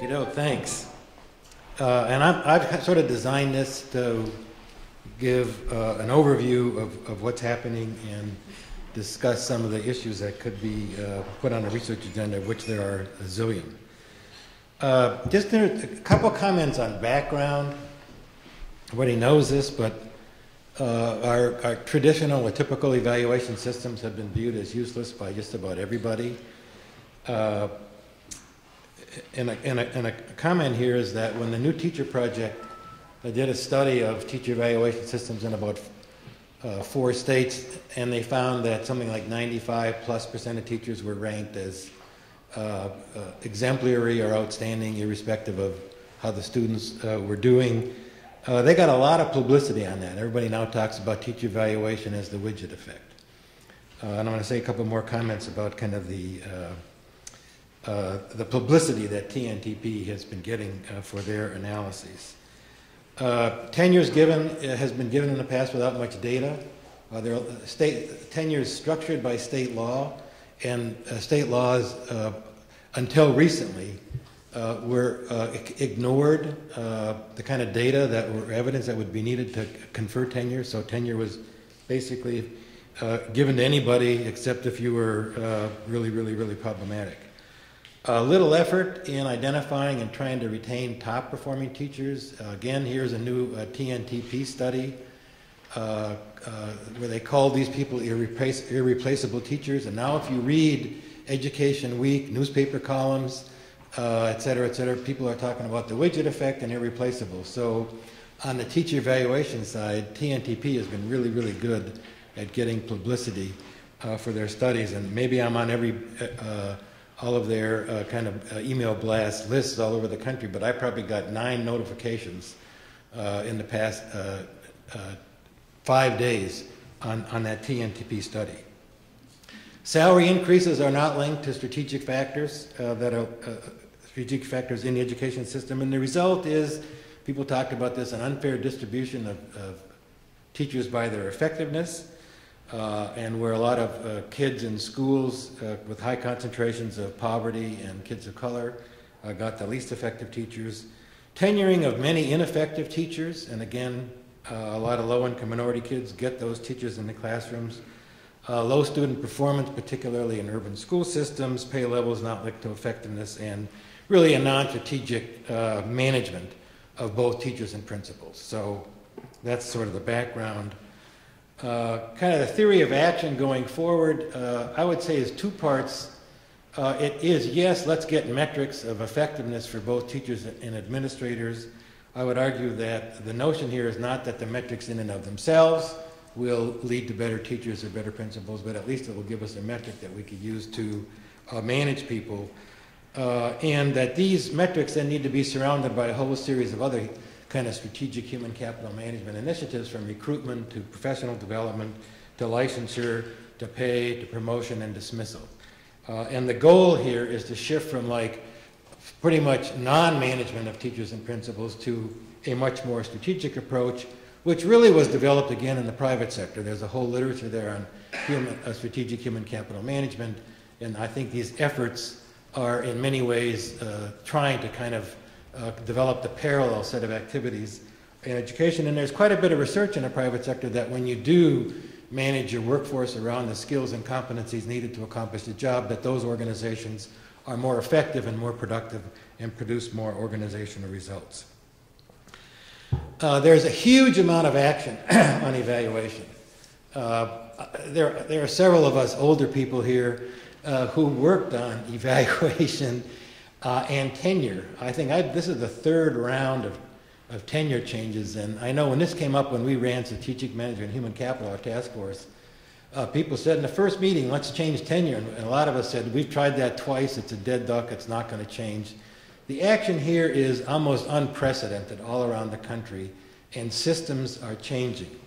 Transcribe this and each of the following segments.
Okey-doke, thanks. And I've sort of designed this to give an overview of what's happening and discuss some of the issues that could be put on a research agenda, of which there are a zillion. Just a couple comments on background. Everybody knows this, but our traditional or typical evaluation systems have been viewed as useless by just about everybody. And a comment here is that when the New Teacher Project did a study of teacher evaluation systems in about 4 states, and they found that something like 95+% of teachers were ranked as exemplary or outstanding, irrespective of how the students were doing. They got a lot of publicity on that. Everybody now talks about teacher evaluation as the widget effect. And I'm going to say a couple more comments about kind of the publicity that TNTP has been getting for their analyses. Tenure has been given in the past without much data. Tenure is structured by state law, and state laws, until recently, were ignored the kind of data that were evidence that would be needed to confer tenure. So tenure was basically given to anybody except if you were really problematic. Little effort in identifying and trying to retain top performing teachers. Again, here's a new TNTP study where they called these people irreplaceable teachers. And now if you read Education Week, newspaper columns, et cetera, people are talking about the widget effect and irreplaceable. So on the teacher evaluation side, TNTP has been really good at getting publicity for their studies. And maybe I'm on all of their kind of email blast lists all over the country, but I probably got 9 notifications in the past 5 days on that TNTP study. Salary increases are not linked to strategic factors strategic factors in the education system, and the result is, people talked about this, an unfair distribution of teachers by their effectiveness. And where a lot of kids in schools with high concentrations of poverty and kids of color got the least effective teachers. Tenuring of many ineffective teachers, and again, a lot of low-income minority kids get those teachers in the classrooms. Low student performance, particularly in urban school systems, pay levels not linked to effectiveness, and really a non-strategic management of both teachers and principals. So that's sort of the background. Kind of the theory of action going forward, I would say is 2 parts. It is, yes, let's get metrics of effectiveness for both teachers and administrators. I would argue that the notion here is not that the metrics in and of themselves will lead to better teachers or better principals, but at least it will give us a metric that we could use to manage people. And that these metrics then need to be surrounded by a whole series of other kind of strategic human capital management initiatives, from recruitment to professional development to licensure to pay to promotion and dismissal. And the goal here is to shift from like pretty much non-management of teachers and principals to a much more strategic approach, which really was developed again in the private sector. There's a whole literature there on strategic human capital management, and I think these efforts are in many ways trying to kind of develop the parallel set of activities in education. And there's quite a bit of research in the private sector that when you do manage your workforce around the skills and competencies needed to accomplish the job, that those organizations are more effective and more productive and produce more organizational results. There's a huge amount of action on evaluation. There are several of us older people here who worked on evaluation and tenure. I think this is the 3rd round of tenure changes, and I know when this came up when we ran strategic management and human capital, our task force, people said in the first meeting, let's change tenure, and a lot of us said, we've tried that twice, it's a dead duck, it's not going to change. The action here is almost unprecedented all around the country, and systems are changing.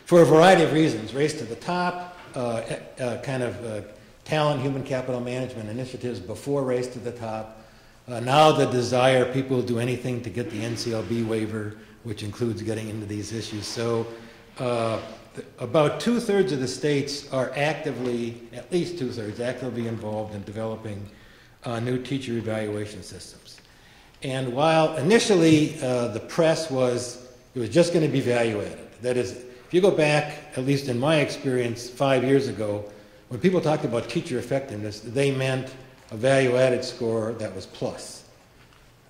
For a variety of reasons, race to the top, talent, human capital management initiatives before race to the top. Now the desire, people will do anything to get the NCLB waiver, which includes getting into these issues. So about 2/3 of the states are actively, at least 2/3, actively involved in developing new teacher evaluation systems. And while initially the press was, it was just going to be value added. That is, if you go back, at least in my experience, 5 years ago, when people talked about teacher effectiveness, they meant a value added score that was plus.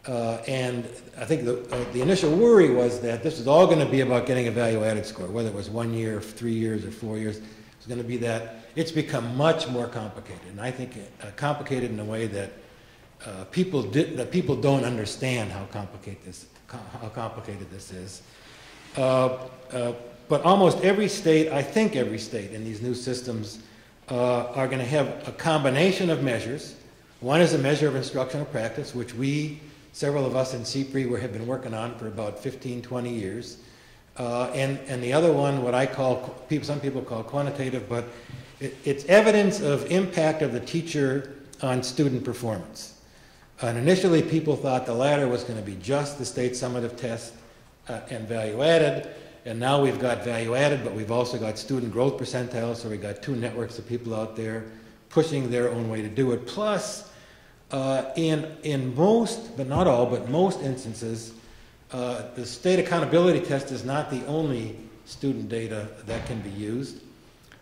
And I think the initial worry was that this was all going to be about getting a value added score, whether it was 1 year, 3 years, or 4 years. It's going to be that. It's become much more complicated, and I think complicated in a way that people don't understand how complicated this is. But almost every state, I think every state in these new systems are going to have a combination of measures. One is a measure of instructional practice, which several of us in CPRE have been working on for about 15, 20 years. And the other one, what I call, some people call quantitative, but it's evidence of impact of the teacher on student performance. And initially people thought the latter was going to be just the state summative test and value added. And now we've got value added, but we've also got student growth percentiles, so we've got two networks of people out there pushing their own way to do it. Plus, in most, but not all, but most instances, the state accountability test is not the only student data that can be used.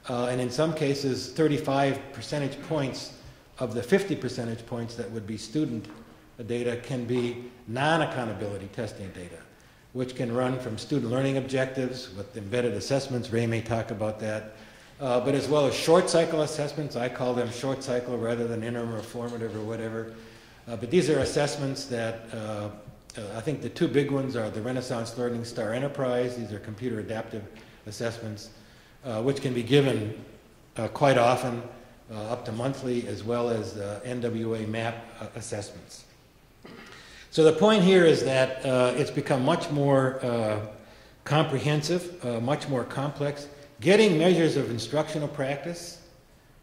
And in some cases, 35 percentage points of the 50 percentage points that would be student data can be non-accountability testing data, which can run from student learning objectives with embedded assessments. Ray may talk about that. But as well as short cycle assessments. I call them short cycle rather than interim or formative or whatever. But these are assessments that I think the two big ones are the Renaissance Learning Star Enterprise. These are computer adaptive assessments, which can be given quite often, up to monthly, as well as NWA MAP assessments. So the point here is that it's become much more comprehensive, much more complex. Getting measures of instructional practice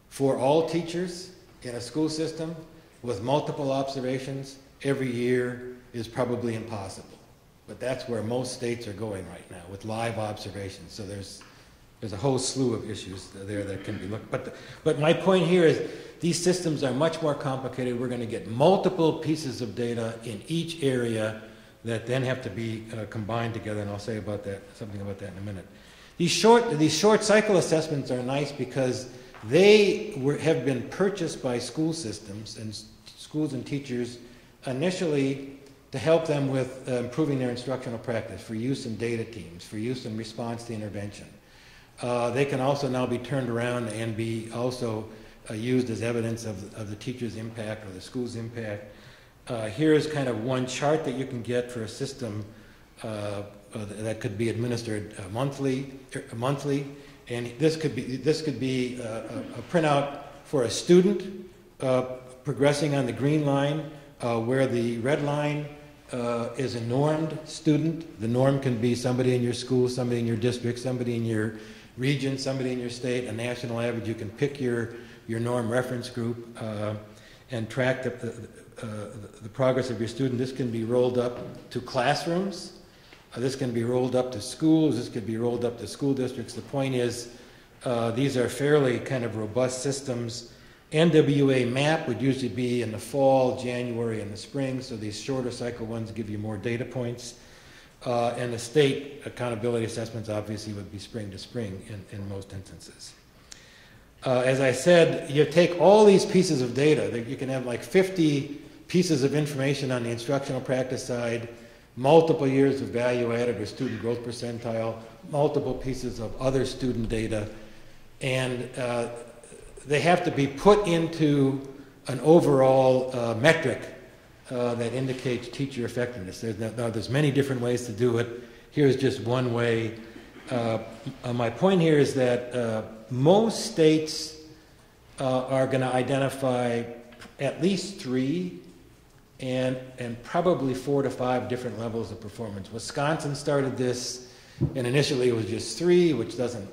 for all teachers in a school system with multiple observations every year is probably impossible. But that's where most states are going right now, with live observations. So there's a whole slew of issues there that can be looked at. But my point here is these systems are much more complicated. We're going to get multiple pieces of data in each area that then have to be combined together, and I'll say about that, something about that in a minute. These short cycle assessments are nice because they have been purchased by school systems and schools and teachers initially to help them with improving their instructional practice, for use in data teams, for use in response to intervention. They can also now be turned around and be also used as evidence of the teacher's impact or the school's impact. Here is kind of one chart that you can get for a system that could be administered monthly, and this could be a printout for a student progressing on the green line, where the red line is a normed student. The norm can be somebody in your school, somebody in your district, somebody in your region, somebody in your state, a national average. You can pick your norm reference group and track the progress of your student. This can be rolled up to classrooms. This can be rolled up to schools. This could be rolled up to school districts. The point is, these are fairly kind of robust systems. NWA MAP would usually be in the fall, January, and the spring, so these shorter cycle ones give you more data points. And the state accountability assessments obviously would be spring to spring in most instances. As I said, you take all these pieces of data. You can have like 50 pieces of information on the instructional practice side, multiple years of value added or student growth percentile, multiple pieces of other student data, and they have to be put into an overall metric that indicates teacher effectiveness. There's many different ways to do it. Here's just one way. My point here is that most states are going to identify at least 3 and probably 4 to 5 different levels of performance. Wisconsin started this, and initially it was just 3, which doesn't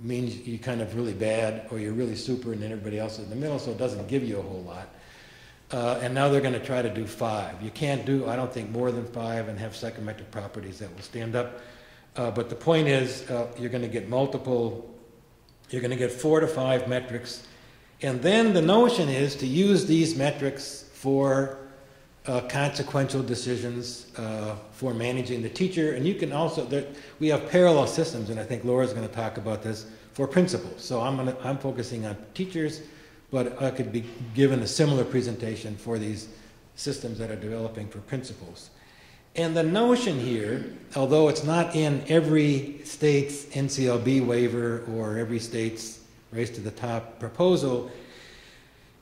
mean you're kind of really bad or you're really super and then everybody else is in the middle, so it doesn't give you a whole lot. And now they're going to try to do 5. You can't do, I don't think, more than 5 and have psychometric properties that will stand up. But the point is, you're going to get you're going to get 4 to 5 metrics. And then the notion is to use these metrics for consequential decisions for managing the teacher. And you can also, we have parallel systems, and I think Laura's going to talk about this, for principals. So I'm focusing on teachers, but I could be given a similar presentation for these systems that are developing for principals. And the notion here, although it's not in every state's NCLB waiver or every state's Race to the Top proposal,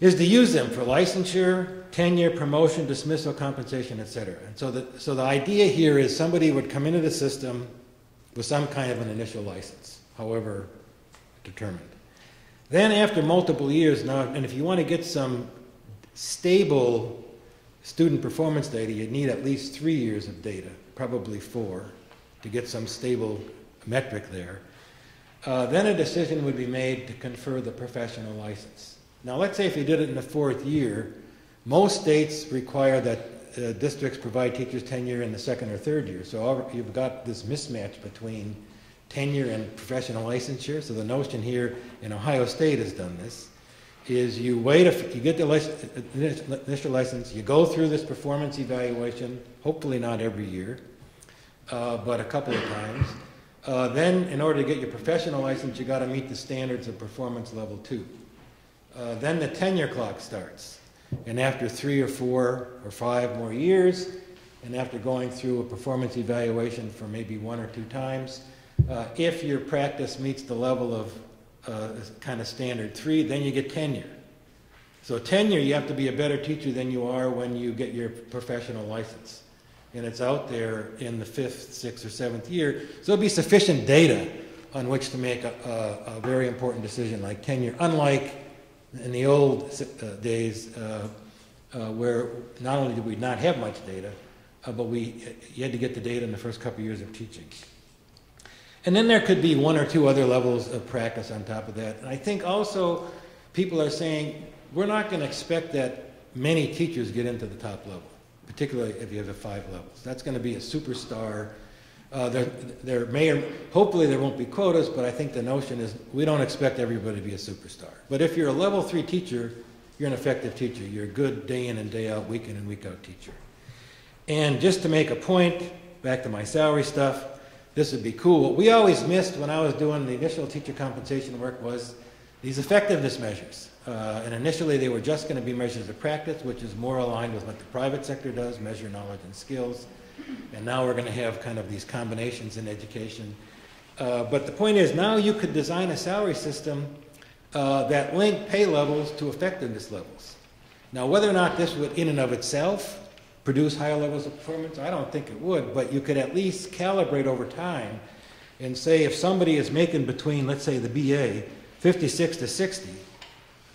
is to use them for licensure, tenure, promotion, dismissal, compensation, etc. And so the idea here is somebody would come into the system with some kind of an initial license, however determined. Then after multiple years, now, and if you want to get some stable student performance data, you need at least 3 years of data, probably 4, to get some stable metric there. Then a decision would be made to confer the professional license. Now let's say if you did it in the 4th year, most states require that districts provide teachers tenure in the 2nd or 3rd year. So you've got this mismatch between tenure and professional licensure. So the notion here, in Ohio State has done this, is you wait, you get the initial license, you go through this performance evaluation, hopefully not every year, but a couple of times. Then in order to get your professional license, you got to meet the standards of performance level 2. Then the tenure clock starts. And after 3 or 4 or 5 more years, and after going through a performance evaluation for maybe 1 or 2 times, if your practice meets the level of kind of standard 3, then you get tenure. So tenure, you have to be a better teacher than you are when you get your professional license. And it's out there in the 5th, 6th, or 7th year. So it'll be sufficient data on which to make a very important decision like tenure, unlike in the old days where not only did we not have much data, but you had to get the data in the first couple of years of teaching. And then there could be 1 or 2 other levels of practice on top of that. And I think also people are saying, we're not going to expect that many teachers get into the top level, particularly if you have 5 levels. That's going to be a superstar. There may, or hopefully there won't be quotas, but I think the notion is we don't expect everybody to be a superstar. But if you're a level 3 teacher, you're an effective teacher. You're a good day in and day out, week in and week out teacher. And just to make a point, back to my salary stuff, this would be cool. What we always missed when I was doing the initial teacher compensation work was these effectiveness measures. And initially they were just going to be measures of practice, which is more aligned with what the private sector does, measure knowledge and skills. And now we're going to have kind of these combinations in education. But the point is, now you could design a salary system that linked pay levels to effectiveness levels. Now, whether or not this would, in and of itself, produce higher levels of performance, I don't think it would, but you could at least calibrate over time and say if somebody is making between, let's say, the BA, 56 to 60,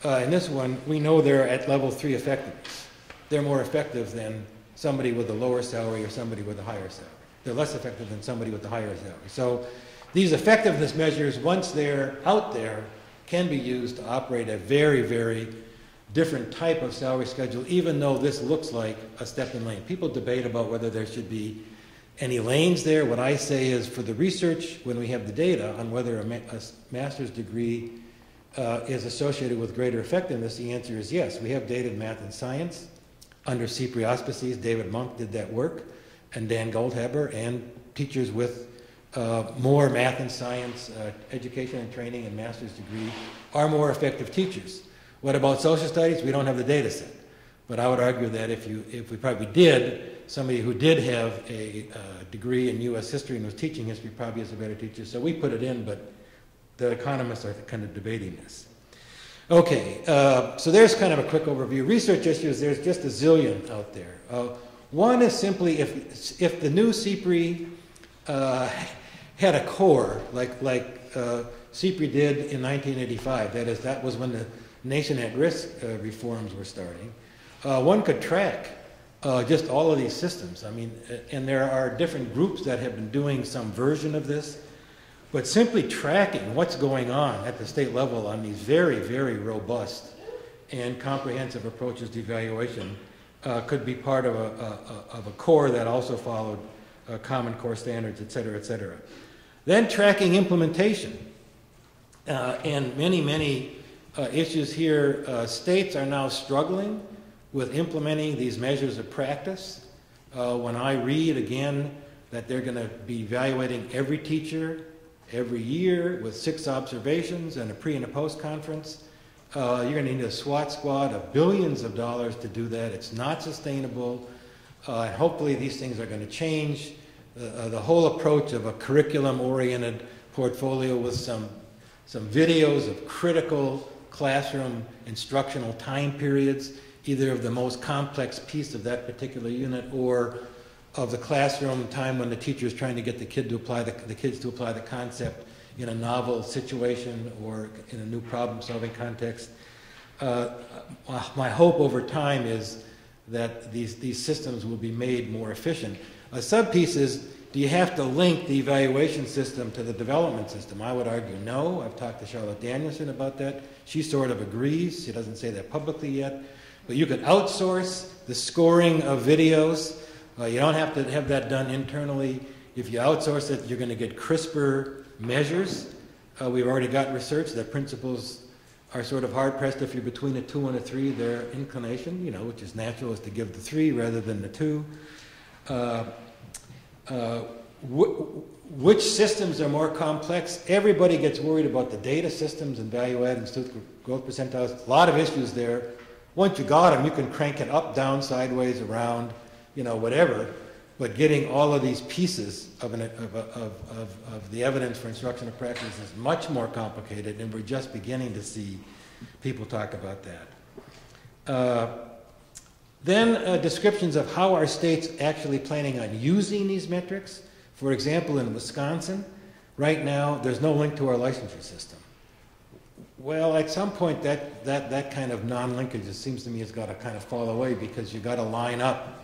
in this one, we know they're at level 3 effectiveness. They're more effective than somebody with a lower salary or somebody with a higher salary. They're less effective than somebody with a higher salary. So these effectiveness measures, once they're out there, can be used to operate a very, very different type of salary schedule, even though this looks like a step in lane. People debate about whether there should be any lanes there. What I say is, for the research, when we have the data on whether a master's degree is associated with greater effectiveness, the answer is yes. We have data in math and science. Under CPRE auspices, David Monk did that work, and Dan Goldhaber, and teachers with more math and science education and training and master's degree are more effective teachers. What about social studies? We don't have the data set. But I would argue that if we probably did, somebody who did have a degree in U.S. history and was teaching history probably is a better teacher. So we put it in, but the economists are kind of debating this. Okay, so there's kind of a quick overview. Research issues, there's just a zillion out there. One is simply if the new CPRE had a core like CPRE did in 1985, that is, that was when the nation at risk reforms were starting, one could track just all of these systems. I mean, and there are different groups that have been doing some version of this, but simply tracking what's going on at the state level on these very, very robust and comprehensive approaches to evaluation could be part of a core that also followed common core standards, et cetera, et cetera. Then tracking implementation. And many issues here. States are now struggling with implementing these measures of practice. When I read again that they're going to be evaluating every teacher every year with 6 observations and a pre and a post conference, you're going to need a SWAT squad of billions of dollars to do that. It's not sustainable. Hopefully these things are going to change. The whole approach of a curriculum-oriented portfolio with some videos of critical classroom instructional time periods, either of the most complex piece of that particular unit or of the classroom time when the teacher is trying to get the kids to apply the concept in a novel situation or in a new problem-solving context. My hope over time is that these systems will be made more efficient. A sub-piece is, do you have to link the evaluation system to the development system? I would argue no. I've talked to Charlotte Danielson about that. She sort of agrees. She doesn't say that publicly yet. But you could outsource the scoring of videos. You don't have to have that done internally. If you outsource it, you're going to get crisper measures. We've already got research that principals are sort of hard-pressed if you're between a 2 and a 3. Their inclination, which is natural, is to give the 3 rather than the 2. Which systems are more complex? Everybody gets worried about the data systems and value-add and student growth percentiles. A lot of issues there. Once you got them, you can crank it up, down, sideways, around, whatever. But getting all of these pieces of the evidence for instructional practice is much more complicated, and we're just beginning to see people talk about that. Then descriptions of how our state's actually planning on using these metrics. For example, in Wisconsin, right now, there's no link to our licensure system. Well, at some point, that kind of non-linkage, it seems to me, has got to kind of fall away because you've got to line up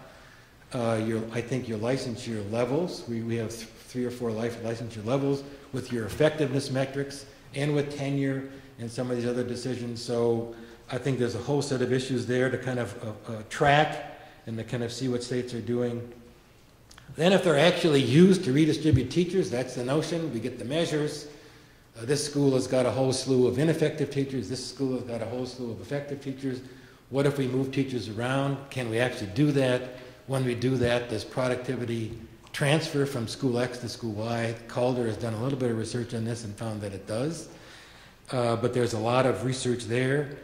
I think your licensure levels. We have 3 or 4 licensure levels with your effectiveness metrics and with tenure and some of these other decisions. So I think there's a whole set of issues there to kind of track and to kind of see what states are doing. Then if they're actually used to redistribute teachers, that's the notion. We get the measures. This school has got a whole slew of ineffective teachers. This school has got a whole slew of effective teachers. What if we move teachers around? Can we actually do that? When we do that, does productivity transfer from school X to school Y? Calder has done a little bit of research on this and found that it does. But there's a lot of research there.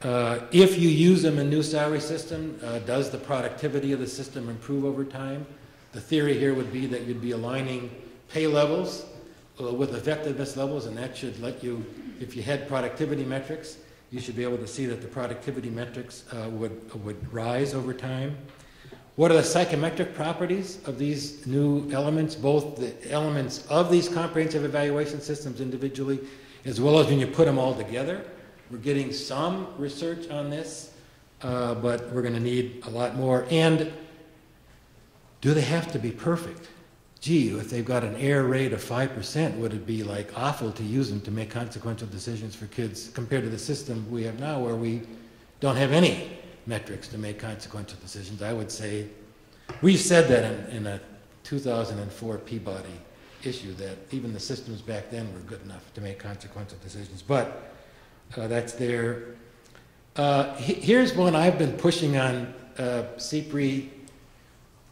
If you use them in a new salary system, does the productivity of the system improve over time? The theory here would be that you'd be aligning pay levels with effectiveness levels, and that should let you, if you had productivity metrics, you should be able to see that the productivity metrics would rise over time. What are the psychometric properties of these new elements, both the elements of these comprehensive evaluation systems individually, as well as when you put them all together? We're getting some research on this, but we're going to need a lot more. And do they have to be perfect? Gee, if they've got an error rate of 5%, would it be like awful to use them to make consequential decisions for kids compared to the system we have now where we don't have any metrics to make consequential decisions? I would say, we said that in a 2004 Peabody issue, that even the systems back then were good enough to make consequential decisions, but that's there. Here's one I've been pushing on CPRE.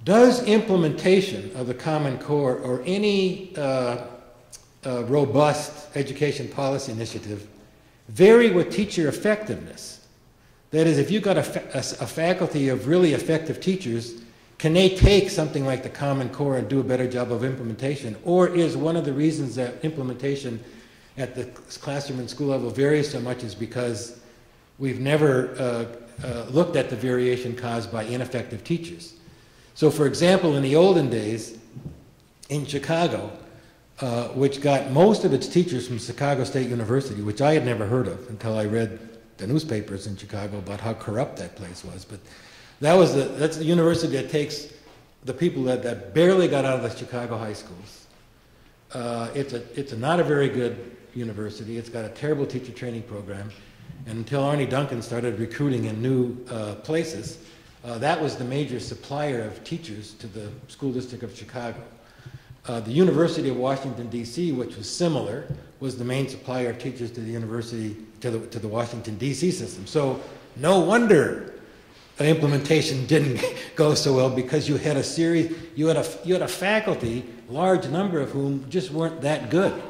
Does implementation of the Common Core or any robust education policy initiative vary with teacher effectiveness? That is, if you've got a faculty of really effective teachers, can they take something like the Common Core and do a better job of implementation? Or is one of the reasons that implementation at the classroom and school level varies so much is because we've never looked at the variation caused by ineffective teachers? So for example, in the olden days, in Chicago, which got most of its teachers from Chicago State University, which I had never heard of until I read the newspapers in Chicago about how corrupt that place was. But that's the university that takes the people that barely got out of the Chicago high schools. It's not a very good university. It's got a terrible teacher training program. And until Arnie Duncan started recruiting in new places, that was the major supplier of teachers to the school district of Chicago. The University of Washington, D.C., which was similar, was the main supplier of teachers to the university, to the Washington, D.C. system. So no wonder implementation didn't go so well because you had a series, you had a faculty, large number of whom just weren't that good.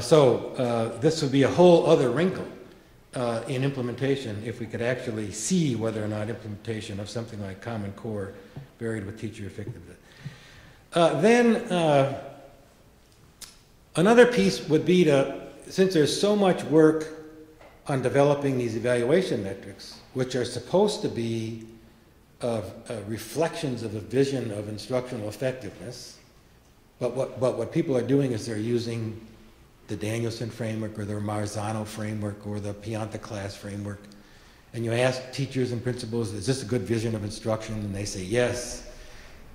So this would be a whole other wrinkle in implementation if we could actually see whether or not implementation of something like Common Core varied with teacher effectiveness. Then another piece would be to, since there's so much work on developing these evaluation metrics, which are supposed to be reflections of a vision of instructional effectiveness, but what people are doing is they're using the Danielson framework or the Marzano framework or the Pianta class framework, and you ask teachers and principals, is this a good vision of instruction? And they say yes.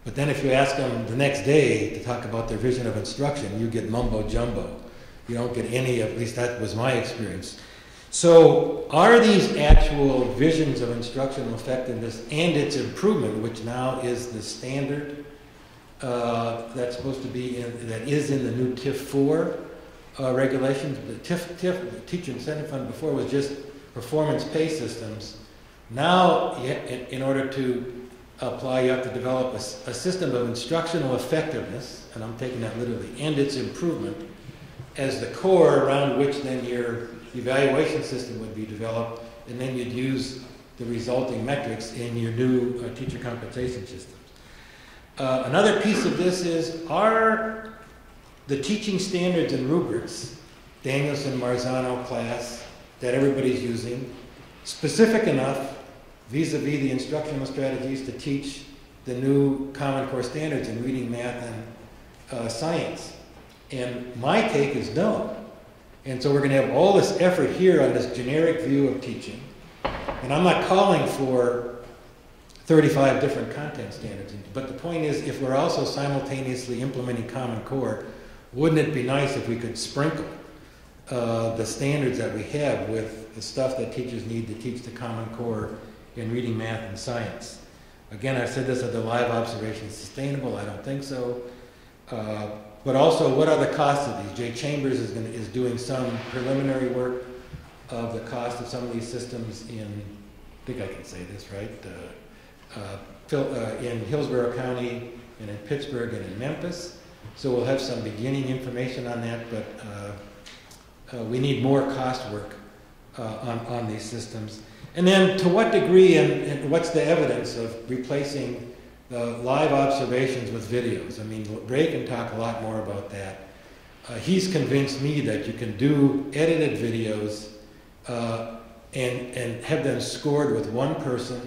But then if you ask them the next day to talk about their vision of instruction, you get mumbo jumbo. You don't get any, at least that was my experience. So are these actual visions of instructional effectiveness and its improvement, which now is the standard that's supposed to be that is in the new TIF 4 regulations? The TIF, Teacher Incentive Fund, before was just performance pay systems. Now, in order to apply, you have to develop a system of instructional effectiveness, and I'm taking that literally, and its improvement as the core around which then your evaluation system would be developed, and then you'd use the resulting metrics in your new teacher compensation systems. Another piece of this is, are the teaching standards and rubrics, Danielson, Marzano class, that everybody's using, specific enough vis-a-vis the instructional strategies to teach the new Common Core standards in reading, math, and science? And my take is no. And so we're going to have all this effort here on this generic view of teaching. And I'm not calling for 35 different content standards. But the point is, if we're also simultaneously implementing Common Core, wouldn't it be nice if we could sprinkle the standards that we have with the stuff that teachers need to teach the Common Core in reading, math, and science? Again, I've said this, are the live observations sustainable? I don't think so. But also, what are the costs of these? Jay Chambers is doing some preliminary work of the cost of some of these systems in, I think I can say this, right? In Hillsborough County, and in Pittsburgh, and in Memphis. So we'll have some beginning information on that, but we need more cost work on these systems. And then to what degree and what's the evidence of replacing the live observations with videos? I mean, Ray can talk a lot more about that. He's convinced me that you can do edited videos and have them scored with one person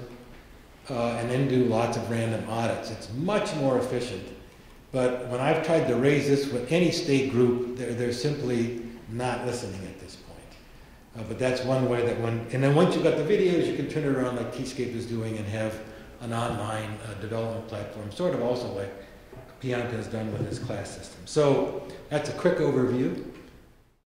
and then do lots of random audits. It's much more efficient. But when I've tried to raise this with any state group, they're simply not listening at this point. But that's one way that and then once you've got the videos, you can turn it around like Teachscape is doing and have an online development platform, sort of also like Pianta has done with his class system. So that's a quick overview.